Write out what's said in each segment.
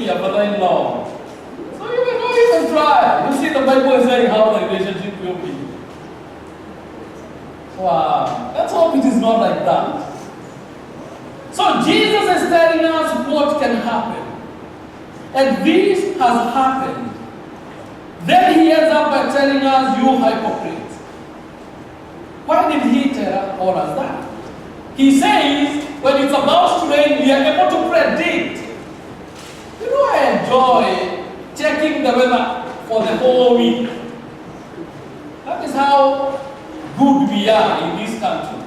your brother-in-law. So you can go even try. You see the Bible is saying how the relationship will be. Wow. Let's hope it is not like that. So Jesus is telling us what can happen. And this has happened. Then he ends up by telling us, you hypocrites. Why did he tell us that? He says, when it's about to rain, we are able to predict. You know, I enjoy checking the weather for the whole week. That is how good we are in this country.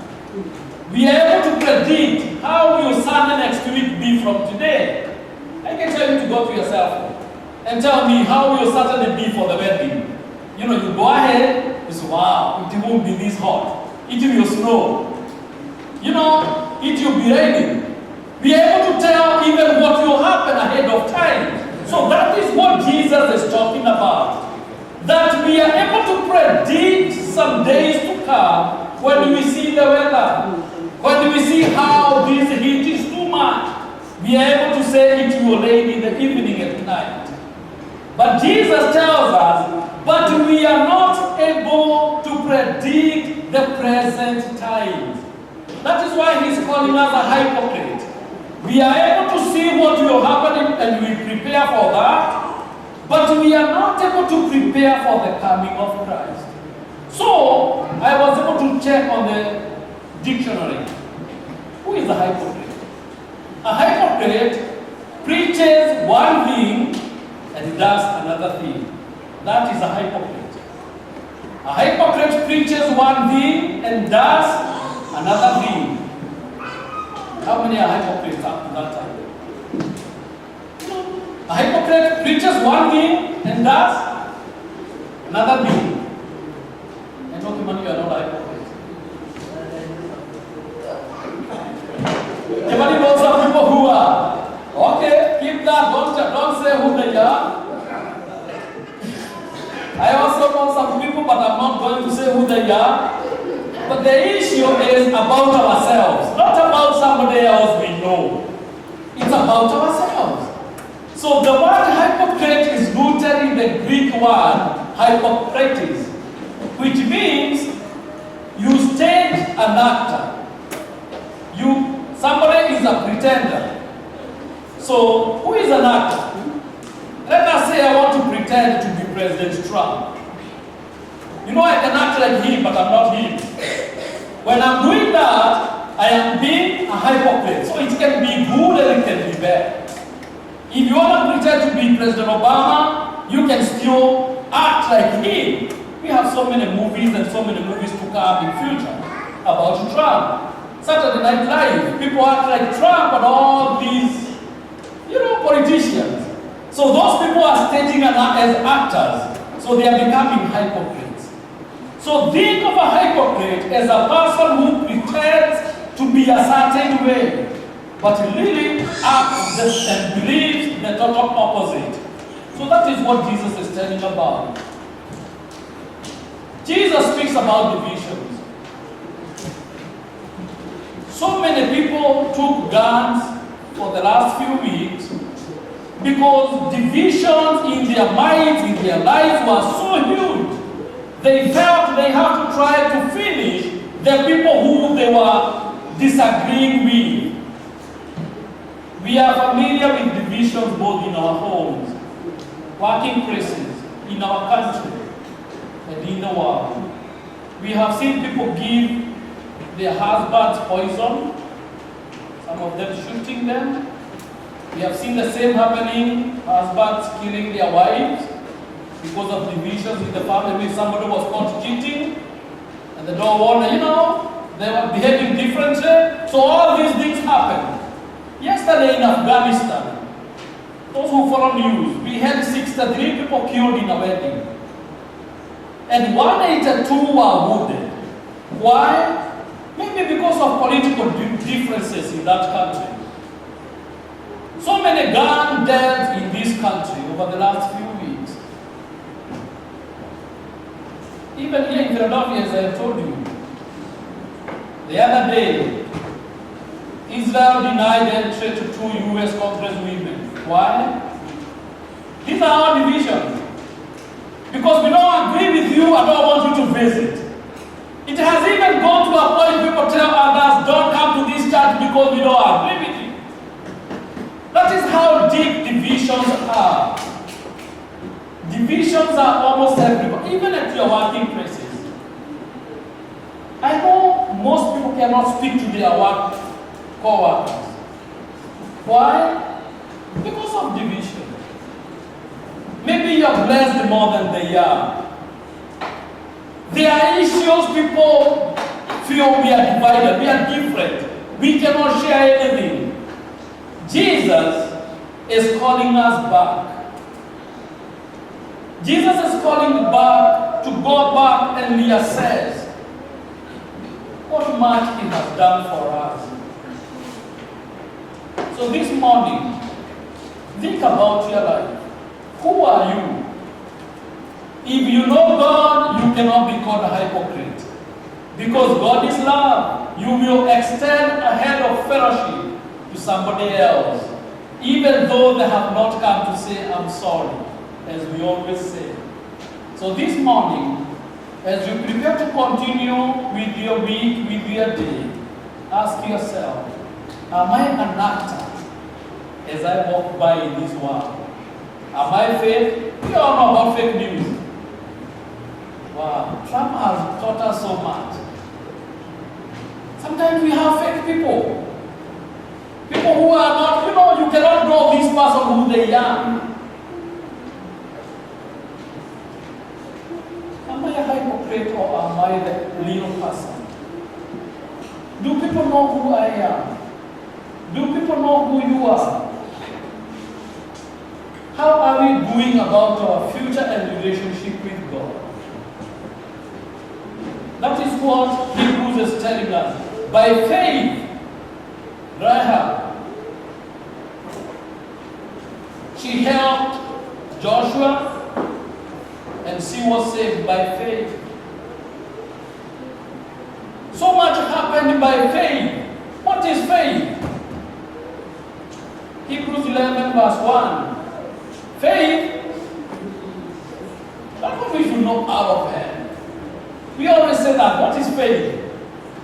We are able to predict how will Sunday next week be from today. I can tell you to go to yourself and tell me how will Saturday be for the wedding. You know, you go ahead, you say, wow, it won't be this hot. It will snow. You know, it will be raining. We are able to tell even what will happen ahead of time. So that is what Jesus is talking about. That we are able to predict some days to come when we see the weather. When we see how this heat is too much. We are able to say it will rain in the evening at night. But Jesus tells us, but we are not able to predict the present times. That is why he's calling us a hypocrite. We are able to see what will happen and we prepare for that, but we are not able to prepare for the coming of Christ. So, I was able to check on the dictionary. Who is a hypocrite? A hypocrite preaches one thing and does another thing. That is a hypocrite. A hypocrite preaches one thing and does another thing. How many are hypocrites up to that time? A hypocrite preaches one thing and does another thing. And talking about you are not a hypocrite. Everybody knows some people who are. Okay, keep that. Don't say who they are. I also know some people, but I'm not going to say who they are. But the issue is about ourselves, not about somebody else we know. It's about ourselves. So the word hypocrite is rooted in the Greek word hypocrites, which means you stage an actor. Somebody is a pretender. So who is an actor? Let us say I want to pretend to be President Trump. You know, I can act like him, but I'm not him. When I'm doing that, I am being a hypocrite. So it can be good and it can be bad. If you want to pretend to be President Obama, you can still act like him. We have so many movies and so many movies to come in future about Trump. Saturday Night Live, people act like Trump and all these, politicians. So those people are staging as actors. So they are becoming hypocrites. So think of a hypocrite as a person who pretends to be a certain way, but really acts and believes the total opposite. So that is what Jesus is telling about. Jesus speaks about divisions. So many people took guns for the last few weeks because divisions in their minds, in their lives were so huge. They felt they have to try to finish the people who they were disagreeing with. We are familiar with divisions both in our homes, working places, in our country, and in the world. We have seen people give their husbands poison, some of them shooting them. We have seen the same happening, husbands killing their wives because of divisions in the family. Somebody was caught cheating, and the door warner, they were behaving differently. So all these things happened. Yesterday in Afghanistan, those who follow news, we had 63 people killed in a wedding. And 182 were wounded. Why? Maybe because of political differences in that country. So many gun deaths in this country over the last few weeks. Even here in Philadelphia, as I have told you, the other day, Israel denied entry to 2 U.S. congresswomen. Why? These are our divisions. Because we don't agree with you, I don't want you to visit. It has even gone to a point people tell others, don't come to this church because we don't agree with you. That is how deep divisions are. Divisions are almost everywhere, even at your working places. I know most people cannot speak to their co-workers. Why? Because of division. Maybe you are blessed more than they are. There are issues people feel we are divided, we are different. We cannot share anything. Jesus is calling us back. Jesus is calling back to go back and reassess what much He has done for us. So this morning, think about your life. Who are you? If you know God, you cannot be called a hypocrite. Because God is love. You will extend a hand of fellowship to somebody else, even though they have not come to say, I'm sorry, as we always say. So this morning, as you prepare to continue with your week, with your day, ask yourself, am I an actor as I walk by in this world? Am I fake? We all know about fake news. Wow, Trump has taught us so much. Sometimes we have fake people. People who are not, you cannot know this person who they are. Am I a hypocrite or am I the real person? Do people know who I am? Do people know who you are? How are we doing about our future and relationship with God? That is what Hebrews is telling us. By faith, Rahab, she helped Joshua and she was saved by faith. So much happened by faith. What is faith? Hebrews 11 verse 1. Faith, that's what we should know out of hand. We always say that. What is faith?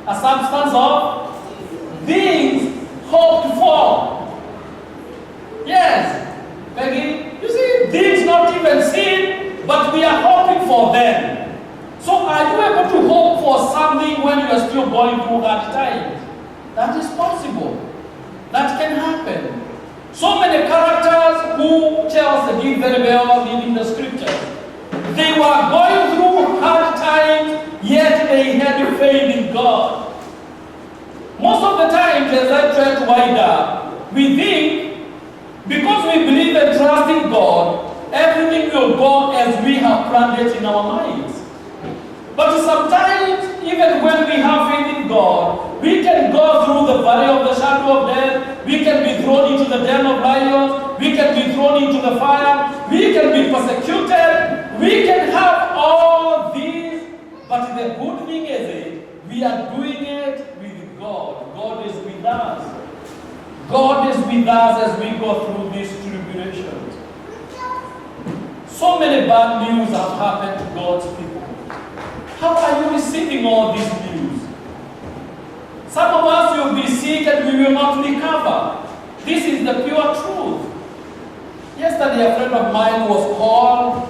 A substance of things hoped for. Yes, Peggy, you see, things not even seen, but we are hoping for them. So are you able to hope for something when you are still going through hard times? That is possible. That can happen. So many characters who Charles did very well reading the scriptures. They were going through hard times, yet they had faith in God. Most of the times, as I try to wind up, we think because we believe and trust in God, everything will go as we have planned it in our minds. But sometimes, even when we have faith in God, we can go through the valley of the shadow of death, we can be thrown into the den of lions, we can be thrown into the fire, we can be persecuted, we can have all these, but the good thing is we are doing it with God. God is with us. God is with us as we go through these tribulations. So many bad news have happened to God's people. How are you receiving all this news? Some of us will be sick and we will not recover. This is the pure truth. Yesterday a friend of mine was called.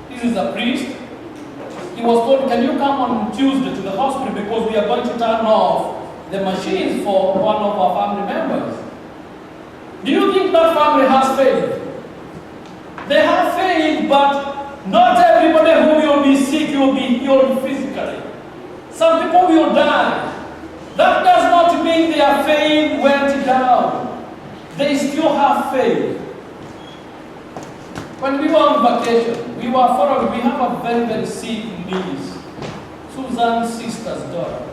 This is a priest. He was told, can you come on Tuesday to the hospital because we are going to turn off the machines for one of our family members. Do you think that family has faith? They have faith, but not everybody who will be sick will be healed physically. Some people will die. That does not mean their faith went down. They still have faith. When we were on vacation, we were following, we have a very, very sick niece, Susan's sister's daughter.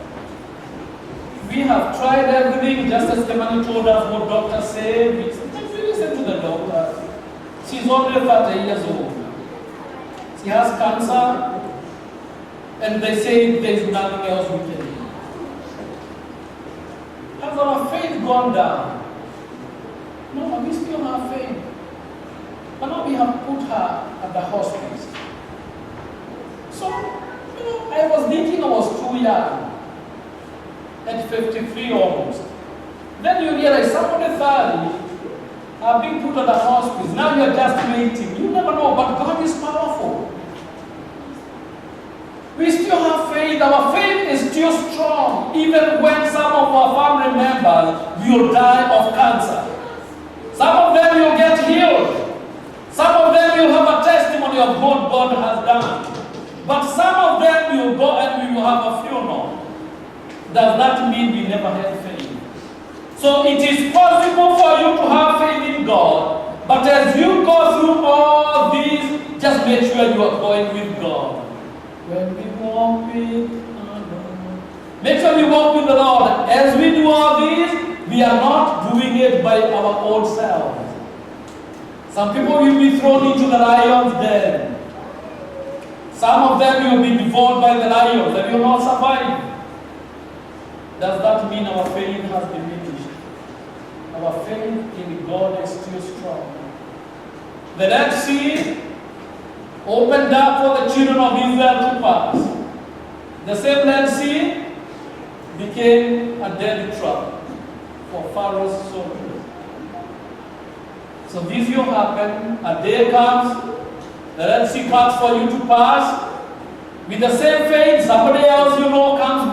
We have tried everything, just as Kemani told us what doctors say. We listen to the doctor. She's only 30 years old. She has cancer, and they say there's nothing else we can do. Has our faith gone down? No, we still have faith. But now we have put her at the hospice. So, I was thinking I was too young. At 53 almost. Then you realize somebody 30 are being put at the hospice. Now you're just waiting. You never know, but God is powerful. We still have faith. Our faith is still strong, even when some of our family members will die of cancer. Some of them will get healed. Some of them will have a testimony of what God has done. But some of them will go and we will have a funeral. Does that mean we never had faith? So it is possible for you to have faith in God, but as you go through all these, just make sure you are going with God. When we walk with the Lord, make sure we walk with the Lord. As we do all these, we are not doing it by our own selves. Some people will be thrown into the lion's den. Some of them will be devoured by the lions and will not survive. Does that mean our faith has diminished? Our faith in God is still strong. The Red Sea opened up for the children of Israel to pass. The same Red Sea became a deadly trap for Pharaoh's soldiers. So this will happen. A day comes, the Red Sea comes for you to pass. With the same faith, somebody else comes by.